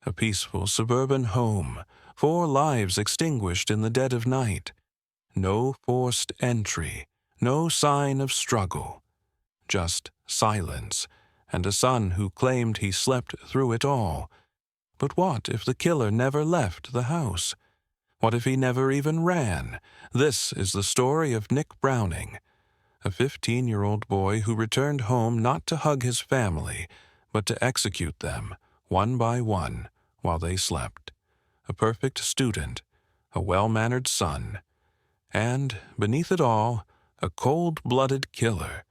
A peaceful suburban home, 4 lives extinguished in the dead of night. No forced entry, no sign of struggle. Just silence, and a son who claimed he slept through it all. But what if the killer never left the house? What if he never even ran? This is the story of Nick Browning, a 15-year-old boy who returned home not to hug his family, but to execute them, one by one, while they slept. A perfect student, a well-mannered son, and, beneath it all, a cold-blooded killer.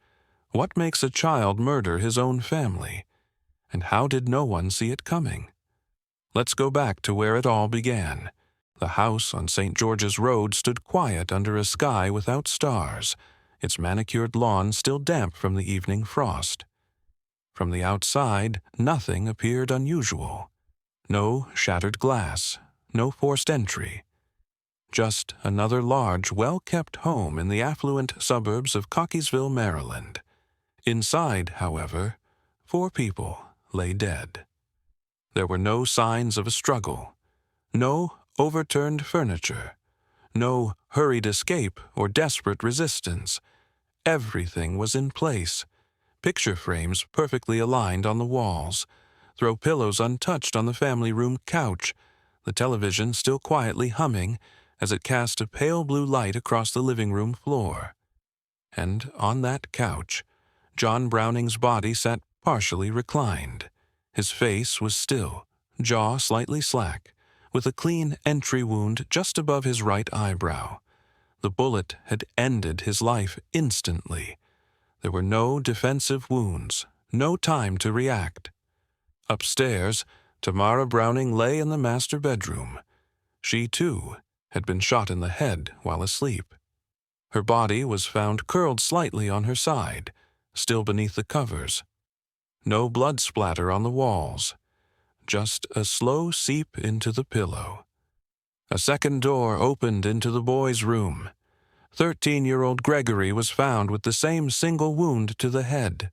What makes a child murder his own family? And how did no one see it coming? Let's go back to where it all began. The house on St. George's Road stood quiet under a sky without stars, its manicured lawn still damp from the evening frost. From the outside, nothing appeared unusual. No shattered glass, no forced entry. Just another large, well-kept home in the affluent suburbs of Cockeysville, Maryland. Inside, however, 4 people lay dead. There were no signs of a struggle, no overturned furniture, no hurried escape or desperate resistance. Everything was in place. Picture frames perfectly aligned on the walls, throw pillows untouched on the family room couch, the television still quietly humming as it cast a pale blue light across the living room floor. And on that couch, John Browning's body sat partially reclined. His face was still, jaw slightly slack, with a clean entry wound just above his right eyebrow. The bullet had ended his life instantly. There were no defensive wounds, no time to react. Upstairs, Tamara Browning lay in the master bedroom. She, too, had been shot in the head while asleep. Her body was found curled slightly on her side, still beneath the covers. No blood splatter on the walls, just a slow seep into the pillow. A second door opened into the boy's room. 13-year-old Gregory was found with the same single wound to the head.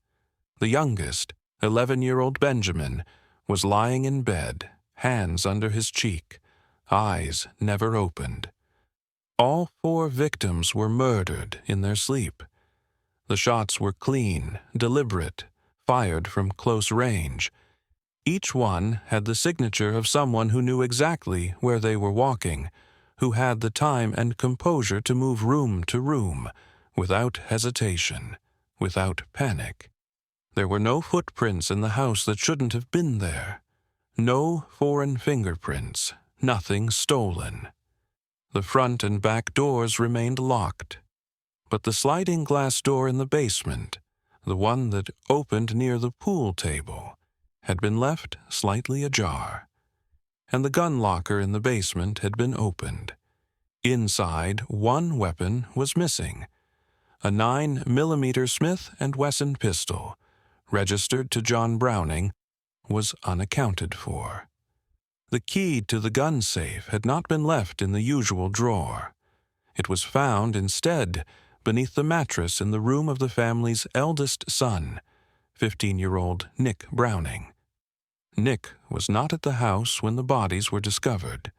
The youngest, 11-year-old Benjamin, was lying in bed, hands under his cheek, eyes never opened. All 4 victims were murdered in their sleep. The shots were clean, deliberate, fired from close range. Each one had the signature of someone who knew exactly where they were walking, who had the time and composure to move room to room, without hesitation, without panic. There were no footprints in the house that shouldn't have been there. No foreign fingerprints, nothing stolen. The front and back doors remained locked, but the sliding glass door in the basement, the one that opened near the pool table, had been left slightly ajar, and the gun locker in the basement had been opened. Inside, one weapon was missing, a 9mm Smith & Wesson pistol, registered to John Browning, was unaccounted for. The key to the gun safe had not been left in the usual drawer. It was found instead beneath the mattress in the room of the family's eldest son, 15-year-old Nick Browning. Nick was not at the house when the bodies were discovered.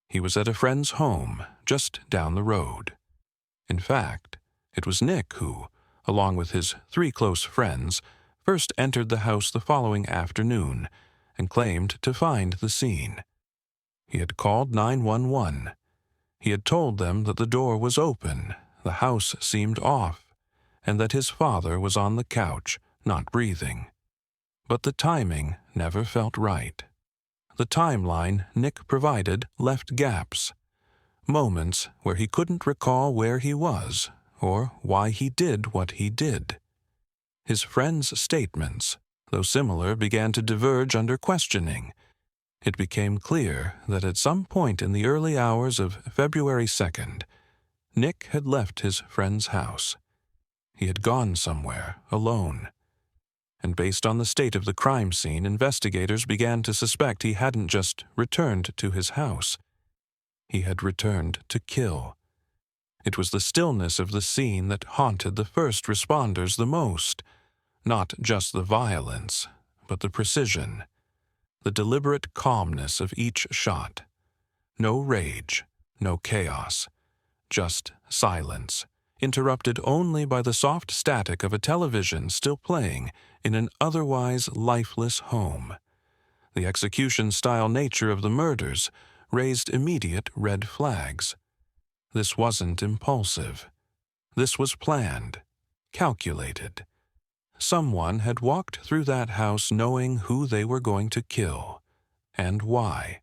He was at a friend's home just down the road. In fact, it was Nick who, along with his 3 close friends, first entered the house the following afternoon and claimed to find the scene. He had called 911. He had told them that the door was open, the house seemed off, and that his father was on the couch, not breathing. But the timing never felt right. The timeline Nick provided left gaps, moments where he couldn't recall where he was or why he did what he did. His friends' statements, though similar, began to diverge under questioning. It became clear that at some point in the early hours of February 2nd, Nick had left his friend's house. He had gone somewhere alone. And based on the state of the crime scene, investigators began to suspect he hadn't just returned to his house. He had returned to kill. It was the stillness of the scene that haunted the first responders the most. Not just the violence, but the precision. the deliberate calmness of each shot. No rage, no chaos, just silence, interrupted only by the soft static of a television still playing in an otherwise lifeless home. The execution-style nature of the murders raised immediate red flags. This wasn't impulsive. This was planned, calculated. Someone had walked through that house knowing who they were going to kill, and why.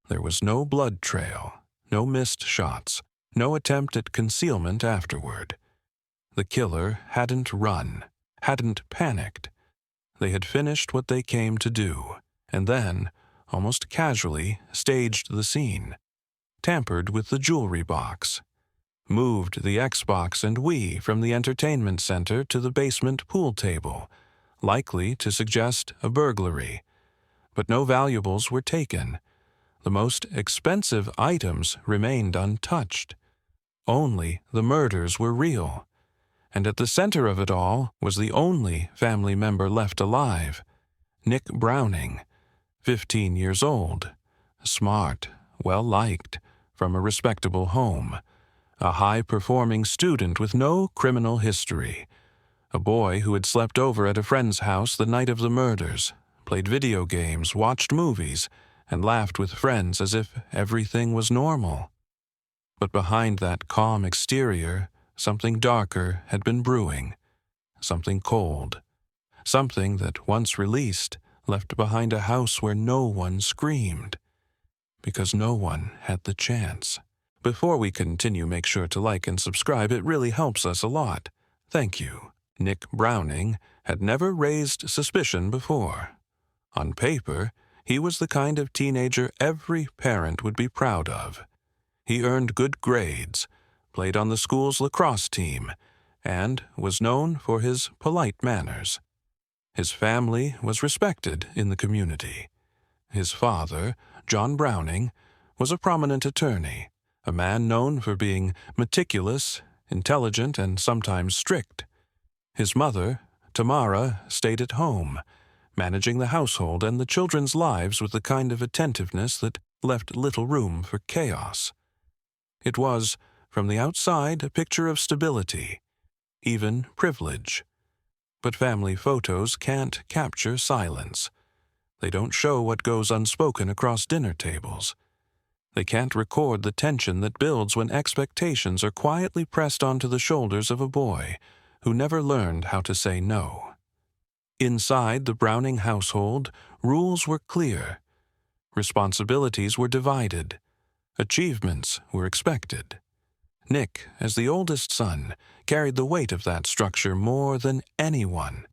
There was no blood trail, no missed shots, no attempt at concealment afterward. The killer hadn't run, hadn't panicked. They had finished what they came to do, and then, almost casually, staged the scene, tampered with the jewelry box, moved the Xbox and Wii from the entertainment center to the basement pool table, likely to suggest a burglary. But no valuables were taken. The most expensive items remained untouched. Only the murders were real. And at the center of it all was the only family member left alive, Nick Browning, 15 years old, smart, well-liked, from a respectable home, a high-performing student with no criminal history, a boy who had slept over at a friend's house the night of the murders, played video games, watched movies, and laughed with friends as if everything was normal. But behind that calm exterior, something darker had been brewing, something cold, something that, once released, left behind a house where no one screamed, because no one had the chance. Before we continue, make sure to like and subscribe. It really helps us a lot. Thank you. Nick Browning had never raised suspicion before. On paper, he was the kind of teenager every parent would be proud of. He earned good grades, played on the school's lacrosse team, and was known for his polite manners. His family was respected in the community. His father, John Browning, was a prominent attorney, a man known for being meticulous, intelligent, and sometimes strict. His mother, Tamara, stayed at home, managing the household and the children's lives with the kind of attentiveness that left little room for chaos. It was, from the outside, a picture of stability, even privilege. But family photos can't capture silence. They don't show what goes unspoken across dinner tables. They can't record the tension that builds when expectations are quietly pressed onto the shoulders of a boy who never learned how to say no. Inside the Browning household, rules were clear. Responsibilities were divided. Achievements were expected. Nick, as the oldest son, carried the weight of that structure more than anyone.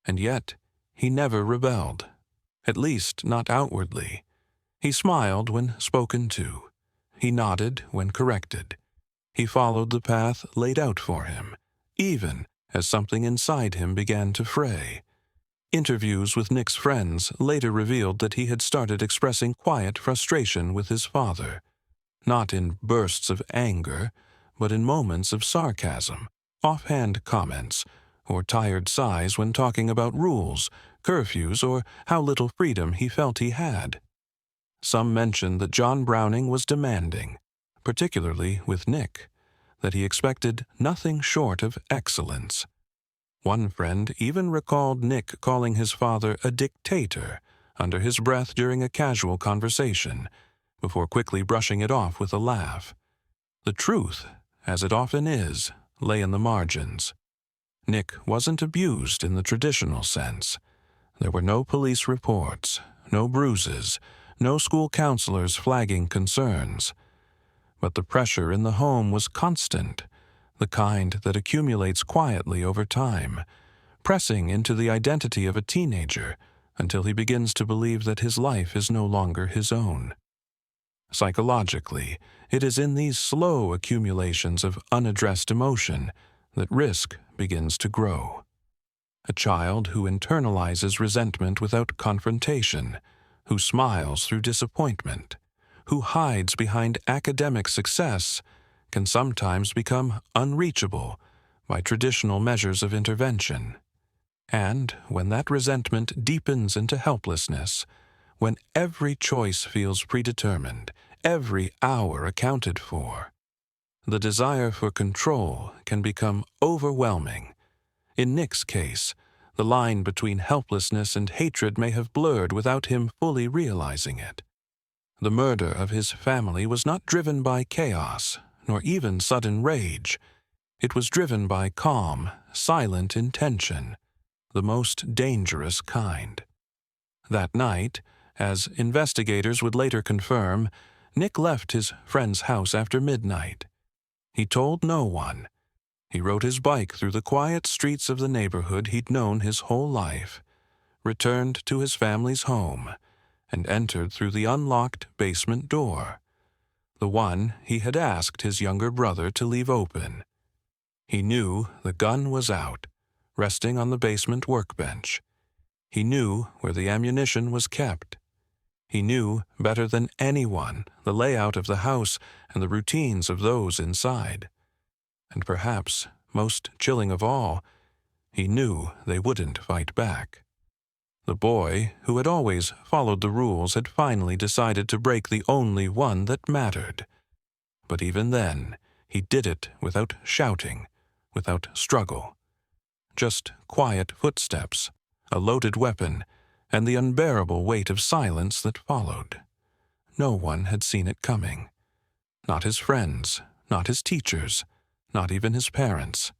And yet, he never rebelled, at least not outwardly. He smiled when spoken to. He nodded when corrected. He followed the path laid out for him, even as something inside him began to fray. Interviews with Nick's friends later revealed that he had started expressing quiet frustration with his father, not in bursts of anger, but in moments of sarcasm, offhand comments, or tired sighs when talking about rules, curfews, or how little freedom he felt he had. Some mentioned that John Browning was demanding, particularly with Nick, that he expected nothing short of excellence. One friend even recalled Nick calling his father a dictator under his breath during a casual conversation, before quickly brushing it off with a laugh. The truth, as it often is, lay in the margins. Nick wasn't abused in the traditional sense. There were no police reports, no bruises, no school counselors flagging concerns. But the pressure in the home was constant, the kind that accumulates quietly over time, pressing into the identity of a teenager until he begins to believe that his life is no longer his own. Psychologically, it is in these slow accumulations of unaddressed emotion that risk begins to grow. A child who internalizes resentment without confrontation, who smiles through disappointment, who hides behind academic success, can sometimes become unreachable by traditional measures of intervention. And when that resentment deepens into helplessness, when every choice feels predetermined, every hour accounted for. The desire for control can become overwhelming. In Nick's case, the line between helplessness and hatred may have blurred without him fully realizing it. The murder of his family was not driven by chaos, nor even sudden rage. It was driven by calm, silent intention, the most dangerous kind. That night, as investigators would later confirm, Nick left his friend's house after midnight. He told no one. He rode his bike through the quiet streets of the neighborhood he'd known his whole life, returned to his family's home, and entered through the unlocked basement door, the one he had asked his younger brother to leave open. He knew the gun was out, resting on the basement workbench. He knew where the ammunition was kept. He knew better than anyone the layout of the house and the routines of those inside. And perhaps, most chilling of all, he knew they wouldn't fight back. The boy, who had always followed the rules, had finally decided to break the only one that mattered. But even then, he did it without shouting, without struggle. Just quiet footsteps, a loaded weapon, and the unbearable weight of silence that followed. No one had seen it coming. Not his friends, not his teachers, not even his parents.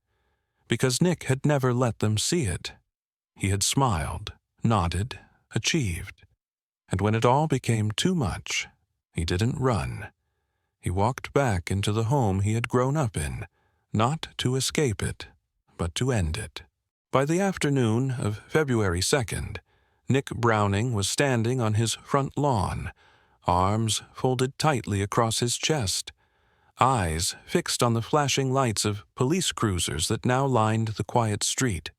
Because Nick had never let them see it. He had smiled, nodded, achieved. And when it all became too much, he didn't run. He walked back into the home he had grown up in, not to escape it, but to end it. By the afternoon of February 2nd, Nick Browning was standing on his front lawn, arms folded tightly across his chest, eyes fixed on the flashing lights of police cruisers that now lined the quiet street.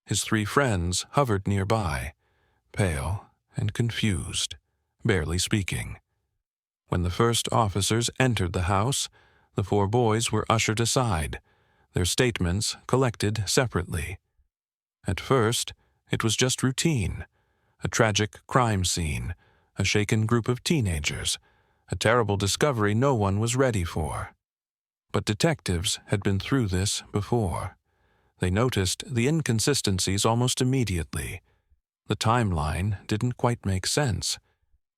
His three friends hovered nearby, pale and confused, barely speaking. When the first officers entered the house, the four boys were ushered aside, their statements collected separately. At first, it was just routine, a tragic crime scene, a shaken group of teenagers, a terrible discovery no one was ready for. But detectives had been through this before. They noticed the inconsistencies almost immediately. The timeline didn't quite make sense.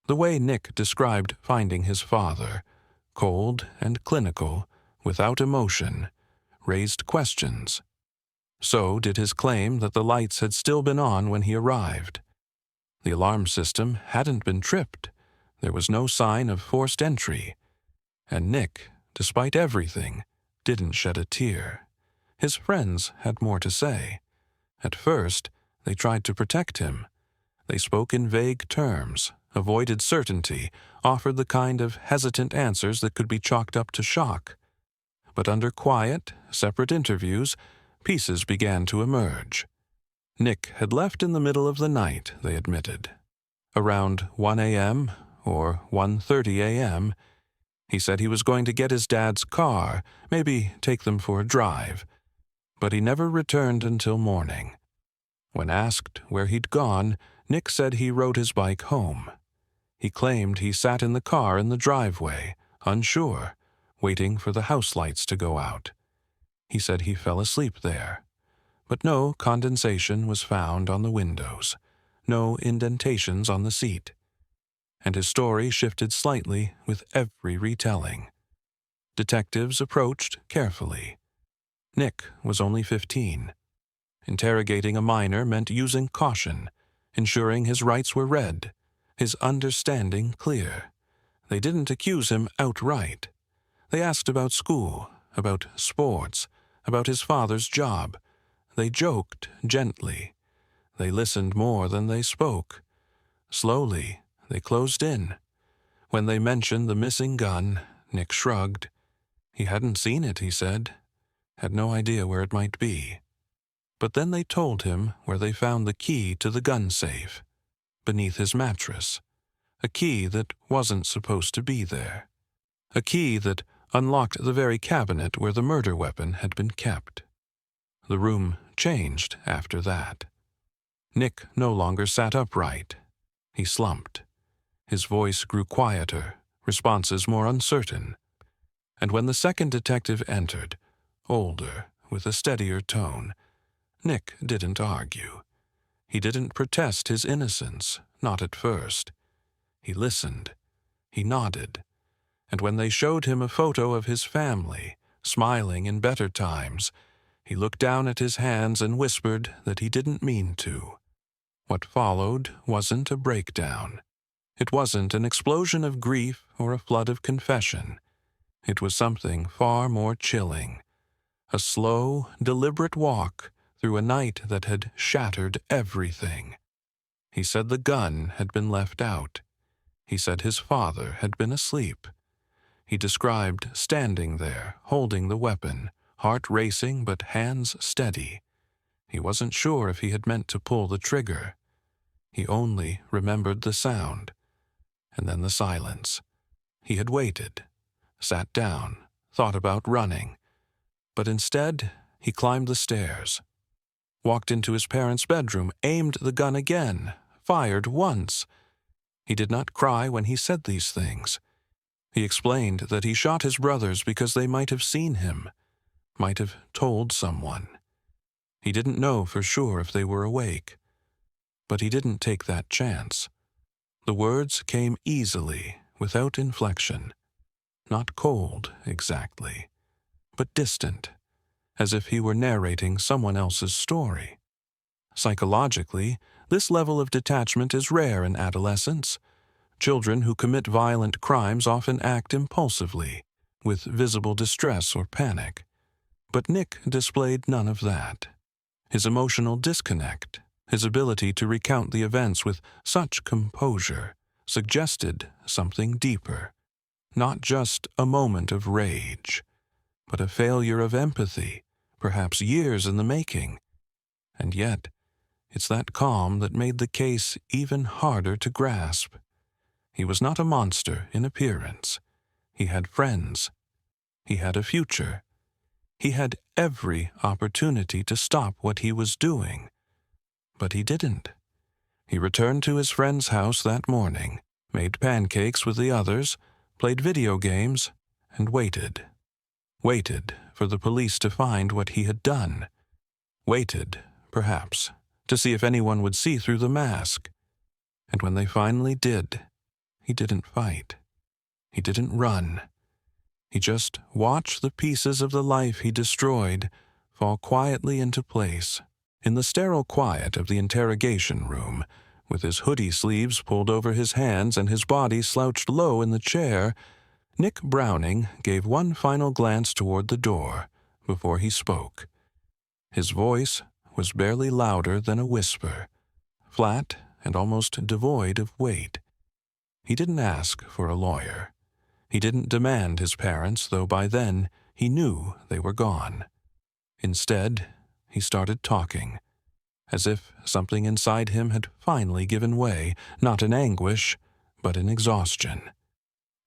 The way Nick described finding his father, cold and clinical, without emotion, raised questions. So did his claim that the lights had still been on when he arrived. The alarm system hadn't been tripped. There was no sign of forced entry. And Nick, despite everything, didn't shed a tear. His friends had more to say. At first, they tried to protect him. They spoke in vague terms, avoided certainty, offered the kind of hesitant answers that could be chalked up to shock. But under quiet, separate interviews, pieces began to emerge. Nick had left in the middle of the night, they admitted. Around 1 a.m. or 1:30 a.m., he said he was going to get his dad's car, maybe take them for a drive. But he never returned until morning. When asked where he'd gone, Nick said he rode his bike home. He claimed he sat in the car in the driveway, unsure, waiting for the house lights to go out. He said he fell asleep there. But no condensation was found on the windows, no indentations on the seat. And his story shifted slightly with every retelling. Detectives approached carefully. Nick was only 15. Interrogating a minor meant using caution, ensuring his rights were read, his understanding clear. They didn't accuse him outright. They asked about school, about sports, about his father's job. They joked gently. They listened more than they spoke. Slowly, they closed in. When they mentioned the missing gun, Nick shrugged. He hadn't seen it, he said. Had no idea where it might be. But then they told him where they found the key to the gun safe, beneath his mattress. A key that wasn't supposed to be there. A key that unlocked the very cabinet where the murder weapon had been kept. The room changed after that. Nick no longer sat upright. He slumped. His voice grew quieter, responses more uncertain. And when the second detective entered, older, with a steadier tone, Nick didn't argue. He didn't protest his innocence, not at first. He listened. He nodded. And when they showed him a photo of his family, smiling in better times, he looked down at his hands and whispered that he didn't mean to. What followed wasn't a breakdown. It wasn't an explosion of grief or a flood of confession. It was something far more chilling. A slow, deliberate walk through a night that had shattered everything. He said the gun had been left out. He said his father had been asleep. He described standing there, holding the weapon, heart racing but hands steady. He wasn't sure if he had meant to pull the trigger. He only remembered the sound, and then the silence. He had waited, sat down, thought about running, but instead he climbed the stairs, walked into his parents' bedroom, aimed the gun again, fired once. He did not cry when he said these things. He explained that he shot his brothers because they might have seen him, might have told someone. He didn't know for sure if they were awake, but he didn't take that chance. The words came easily, without inflection. Not cold, exactly, but distant, as if he were narrating someone else's story. Psychologically, this level of detachment is rare in adolescence. Children who commit violent crimes often act impulsively, with visible distress or panic. But Nick displayed none of that. His emotional disconnect, his ability to recount the events with such composure, suggested something deeper. Not just a moment of rage, but a failure of empathy, perhaps years in the making. And yet, it's that calm that made the case even harder to grasp. He was not a monster in appearance. He had friends. He had a future. He had every opportunity to stop what he was doing. But he didn't. He returned to his friend's house that morning, made pancakes with the others, played video games, and waited. Waited for the police to find what he had done. Waited, perhaps, to see if anyone would see through the mask. And when they finally did, he didn't fight. He didn't run. He just watched the pieces of the life he destroyed fall quietly into place. In the sterile quiet of the interrogation room, with his hoodie sleeves pulled over his hands and his body slouched low in the chair, Nick Browning gave one final glance toward the door before he spoke. His voice was barely louder than a whisper, flat and almost devoid of weight. He didn't ask for a lawyer. He didn't demand his parents, though by then he knew they were gone. Instead, he started talking, as if something inside him had finally given way, not in anguish, but in exhaustion.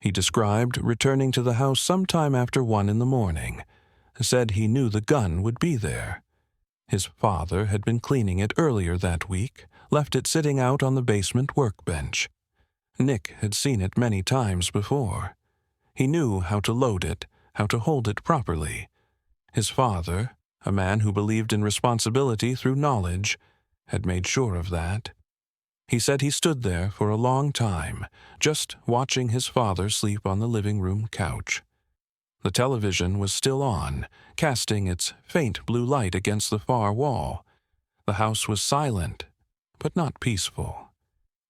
He described returning to the house sometime after 1 a.m, said he knew the gun would be there. His father had been cleaning it earlier that week, left it sitting out on the basement workbench. Nick had seen it many times before. He knew how to load it, how to hold it properly. His father, a man who believed in responsibility through knowledge, had made sure of that. He said he stood there for a long time, just watching his father sleep on the living room couch. The television was still on, casting its faint blue light against the far wall. The house was silent, but not peaceful.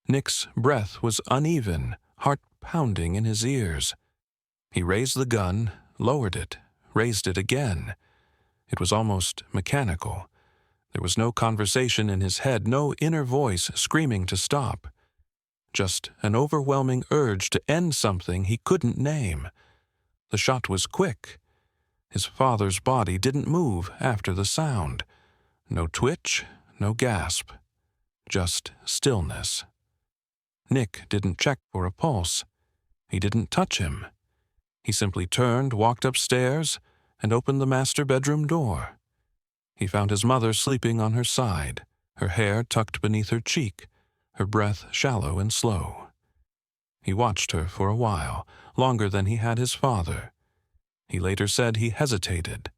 Nick's breath was uneven, heart pounding in his ears. He raised the gun, lowered it, raised it again. It was almost mechanical. There was no conversation in his head, no inner voice screaming to stop. Just an overwhelming urge to end something he couldn't name. The shot was quick. His father's body didn't move after the sound. No twitch, no gasp. Just stillness. Nick didn't check for a pulse. He didn't touch him. He simply turned, walked upstairs, and opened the master bedroom door. He found his mother sleeping on her side, her hair tucked beneath her cheek, her breath shallow and slow. He watched her for a while, longer than he had his father. He later said he hesitated.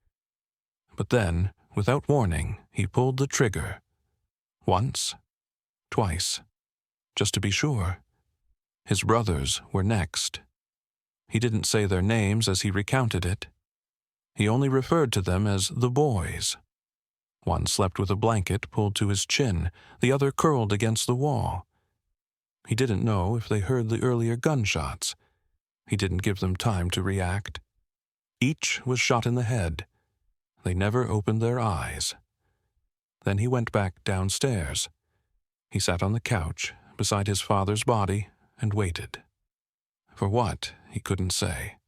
But then, without warning, he pulled the trigger. Once, twice, just to be sure. His brothers were next. He didn't say their names as he recounted it. He only referred to them as the boys. One slept with a blanket pulled to his chin, the other curled against the wall. He didn't know if they heard the earlier gunshots. He didn't give them time to react. Each was shot in the head. They never opened their eyes. Then he went back downstairs. He sat on the couch beside his father's body and waited. For what, he couldn't say.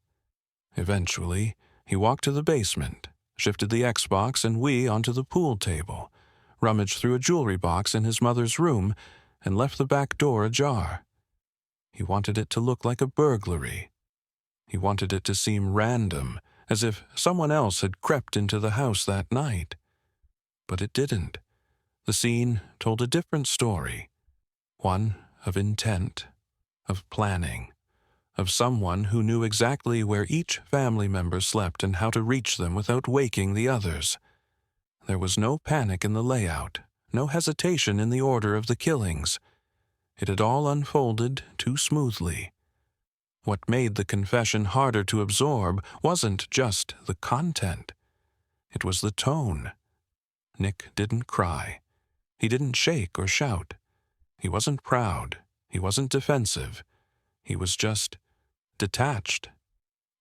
Eventually, he walked to the basement, shifted the Xbox and Wii onto the pool table, rummaged through a jewelry box in his mother's room, and left the back door ajar. He wanted it to look like a burglary. He wanted it to seem random, as if someone else had crept into the house that night. But it didn't. The scene told a different story, one of intent, of planning, of someone who knew exactly where each family member slept and how to reach them without waking the others. There was no panic in the layout, no hesitation in the order of the killings. It had all unfolded too smoothly. What made the confession harder to absorb wasn't just the content. It was the tone. Nick didn't cry. He didn't shake or shout. He wasn't proud. He wasn't defensive. He was just detached,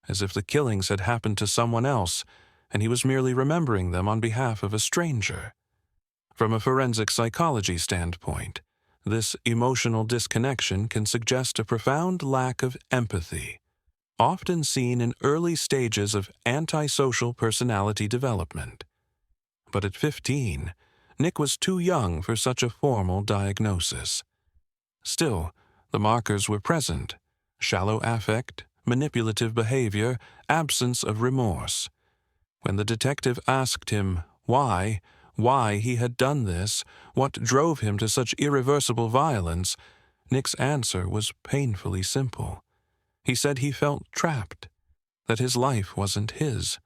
as if the killings had happened to someone else, and he was merely remembering them on behalf of a stranger. From a forensic psychology standpoint, this emotional disconnection can suggest a profound lack of empathy, often seen in early stages of antisocial personality development. But at 15, Nick was too young for such a formal diagnosis. Still, the markers were present: shallow affect, manipulative behavior, absence of remorse. When the detective asked him why he had done this, what drove him to such irreversible violence, Nick's answer was painfully simple. He said he felt trapped, that his life wasn't his,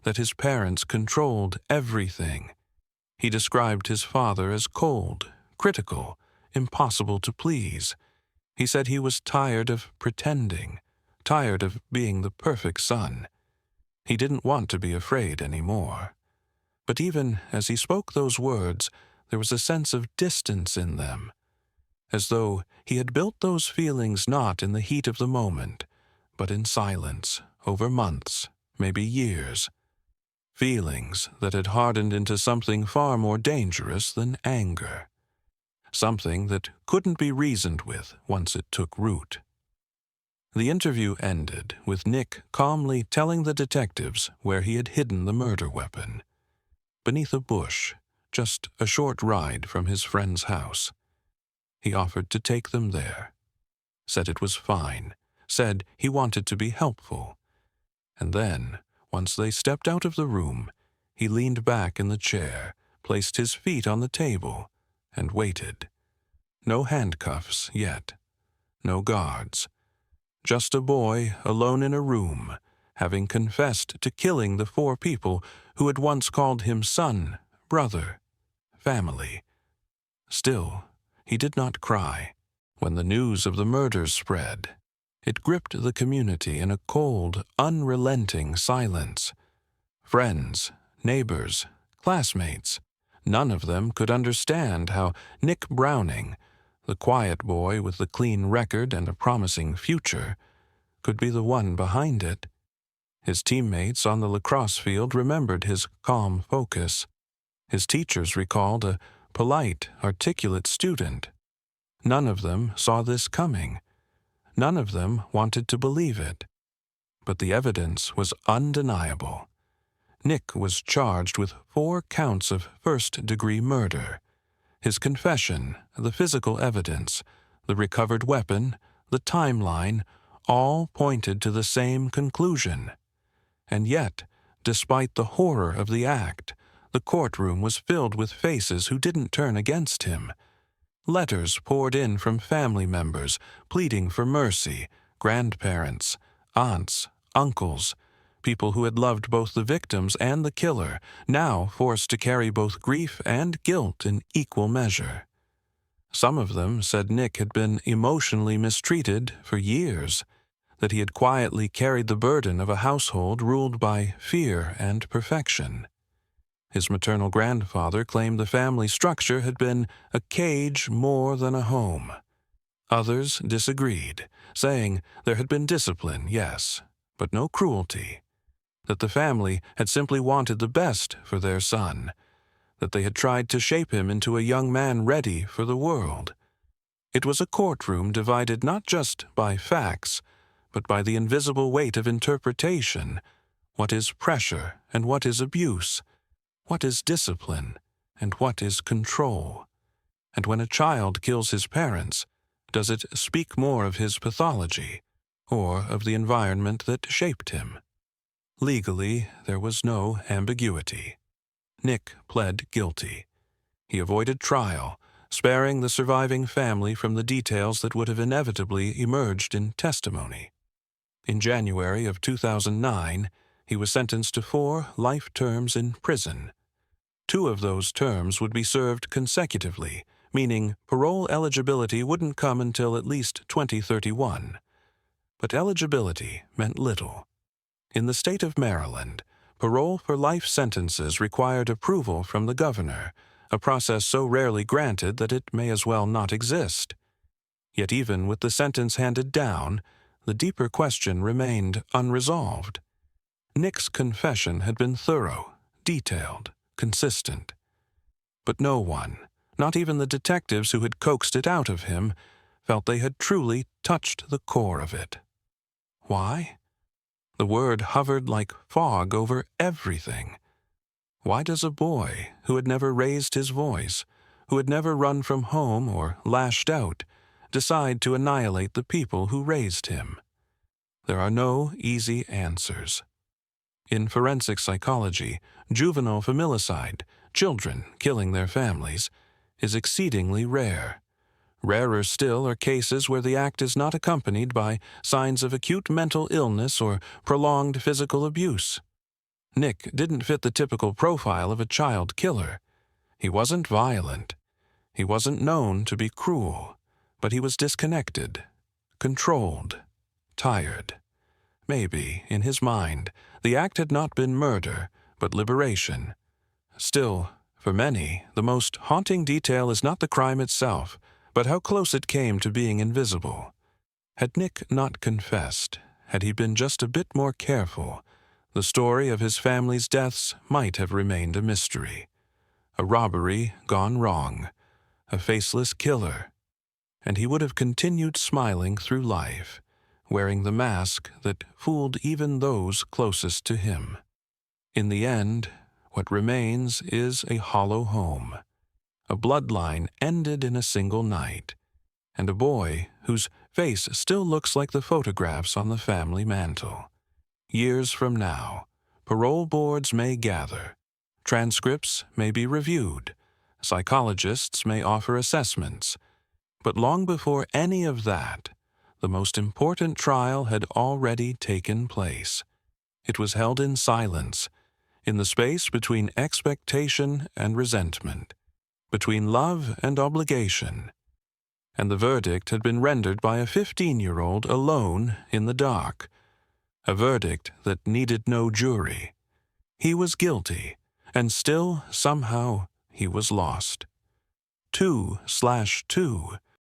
that his parents controlled everything. He described his father as cold, critical, impossible to please. He said he was tired of pretending, tired of being the perfect son. He didn't want to be afraid anymore. But even as he spoke those words, there was a sense of distance in them, as though he had built those feelings not in the heat of the moment, but in silence, over months, maybe years. Feelings that had hardened into something far more dangerous than anger. Something that couldn't be reasoned with once it took root. The interview ended with Nick calmly telling the detectives where he had hidden the murder weapon. Beneath a bush, just a short ride from his friend's house. He offered to take them there. Said it was fine. Said he wanted to be helpful. And then, once they stepped out of the room, he leaned back in the chair, placed his feet on the table, and waited. No handcuffs yet. No guards. Just a boy alone in a room, having confessed to killing the 4 people who had once called him son, brother, family. Still, he did not cry. When the news of the murders spread, it gripped the community in a cold, unrelenting silence. Friends, neighbors, classmates, none of them could understand how Nick Browning, the quiet boy with the clean record and a promising future, could be the one behind it. His teammates on the lacrosse field remembered his calm focus. His teachers recalled a polite, articulate student. None of them saw this coming. None of them wanted to believe it. But the evidence was undeniable. Nick was charged with 4 counts of first-degree murder. His confession, the physical evidence, the recovered weapon, the timeline, all pointed to the same conclusion. And yet, despite the horror of the act, the courtroom was filled with faces who didn't turn against him. Letters poured in from family members, pleading for mercy, grandparents, aunts, uncles, people who had loved both the victims and the killer, now forced to carry both grief and guilt in equal measure. Some of them said Nick had been emotionally mistreated for years, that he had quietly carried the burden of a household ruled by fear and perfection. His maternal grandfather claimed the family structure had been a cage more than a home. Others disagreed, saying there had been discipline, yes, but no cruelty, that the family had simply wanted the best for their son, that they had tried to shape him into a young man ready for the world. It was a courtroom divided not just by facts, but by the invisible weight of interpretation. What is pressure and what is abuse? What is discipline and what is control? And when a child kills his parents, does it speak more of his pathology or of the environment that shaped him? Legally, there was no ambiguity. Nick pled guilty. He avoided trial, sparing the surviving family from the details that would have inevitably emerged in testimony. In January of 2009, he was sentenced to 4 life terms in prison. 2 of those terms would be served consecutively, meaning parole eligibility wouldn't come until at least 2031. But eligibility meant little. In the state of Maryland, parole for life sentences required approval from the governor, a process so rarely granted that it may as well not exist. Yet even with the sentence handed down, the deeper question remained unresolved. Nick's confession had been thorough, detailed, consistent. But no one, not even the detectives who had coaxed it out of him, felt they had truly touched the core of it. Why? The word hovered like fog over everything. Why does a boy who had never raised his voice, who had never run from home or lashed out, decide to annihilate the people who raised him? There are no easy answers. In forensic psychology, juvenile familicide, children killing their families, is exceedingly rare. Rarer still are cases where the act is not accompanied by signs of acute mental illness or prolonged physical abuse. Nick didn't fit the typical profile of a child killer. He wasn't violent. He wasn't known to be cruel, but he was disconnected, controlled, tired. Maybe, in his mind, the act had not been murder, but liberation. Still, for many, the most haunting detail is not the crime itself, but how close it came to being invisible. Had Nick not confessed, had he been just a bit more careful, the story of his family's deaths might have remained a mystery. A robbery gone wrong, a faceless killer, and he would have continued smiling through life, wearing the mask that fooled even those closest to him. In the end, what remains is a hollow home, a bloodline ended in a single night, and a boy whose face still looks like the photographs on the family mantel. Years from now, parole boards may gather, transcripts may be reviewed, psychologists may offer assessments, but long before any of that, the most important trial had already taken place. It was held in silence, in the space between expectation and resentment, between love and obligation, and the verdict had been rendered by a 15-year-old alone in the dark, a verdict that needed no jury. He was guilty, and still, somehow, he was lost. 2/2